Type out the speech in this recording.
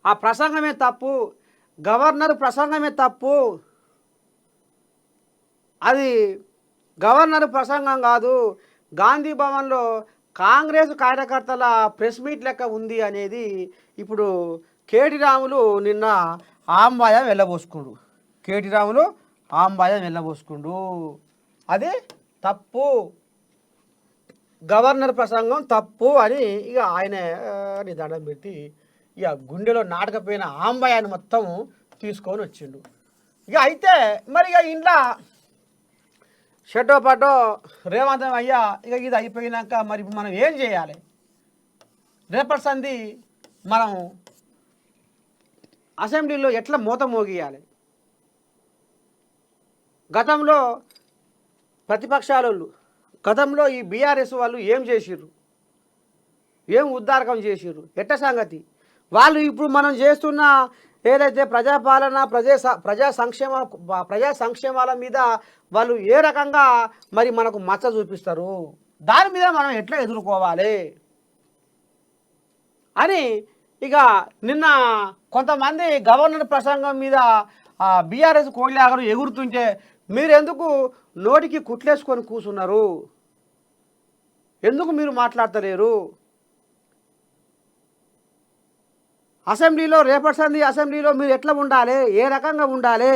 ఆ ప్రసంగమే తప్పు, గవర్నర్ ప్రసంగమే తప్పు, అది గవర్నర్ ప్రసంగం కాదు, గాంధీ భవన్లో కాంగ్రెస్ కార్యకర్తల ప్రెస్ మీట్ లెక్క ఉంది అనేది ఇప్పుడు కేటీ రాములు నిన్న ఆంబాయం వెళ్ళబోసుకుండు. కేటీ రాములు ఆంబాయం వెళ్ళబోసుకుండు. అది తప్పు, గవర్నర్ ప్రసంగం తప్పు అని ఇక ఆయన దండం పెట్టి ఇక గుండెలో నాటకపోయిన ఆంబాయాన్ని మొత్తం తీసుకొని వచ్చిండు. ఇక అయితే మరి ఇక ఇంట్లో షెడ్డో పడ్డో రేవంతం అయ్యా ఇక ఇది అయిపోయినాక మరి ఇప్పుడు మనం ఏం చేయాలి? రేపటి సంధి మనం అసెంబ్లీలో ఎట్లా మూత మోగియాలి? గతంలో ప్రతిపక్షాలు, గతంలో ఈ బీఆర్ఎస్ వాళ్ళు ఏం చేసిర్రు, ఏం ఉద్దారకం చేసిర్రు, ఎట్ట సంగతి? వాళ్ళు ఇప్పుడు మనం చేస్తున్న ఏదైతే ప్రజాపాలన, ప్రజా సంక్షేమాల మీద వాళ్ళు ఏ రకంగా మరి మనకు మచ్చ చూపిస్తారు, దాని మీద మనం ఎట్లా ఎదుర్కోవాలి అని ఇక నిన్న కొంతమంది గవర్నర్ ప్రసంగం మీద బీఆర్ఎస్ కోళ్ళాగరు ఎగురుతుంటే మీరెందుకు నోటికి కుట్లేసుకొని కూర్చున్నారు? ఎందుకు మీరు మాట్లాడతలేరు? అసెంబ్లీలో రేపటి సంధి అసెంబ్లీలో మీరు ఎట్లా ఉండాలి, ఏ రకంగా ఉండాలి,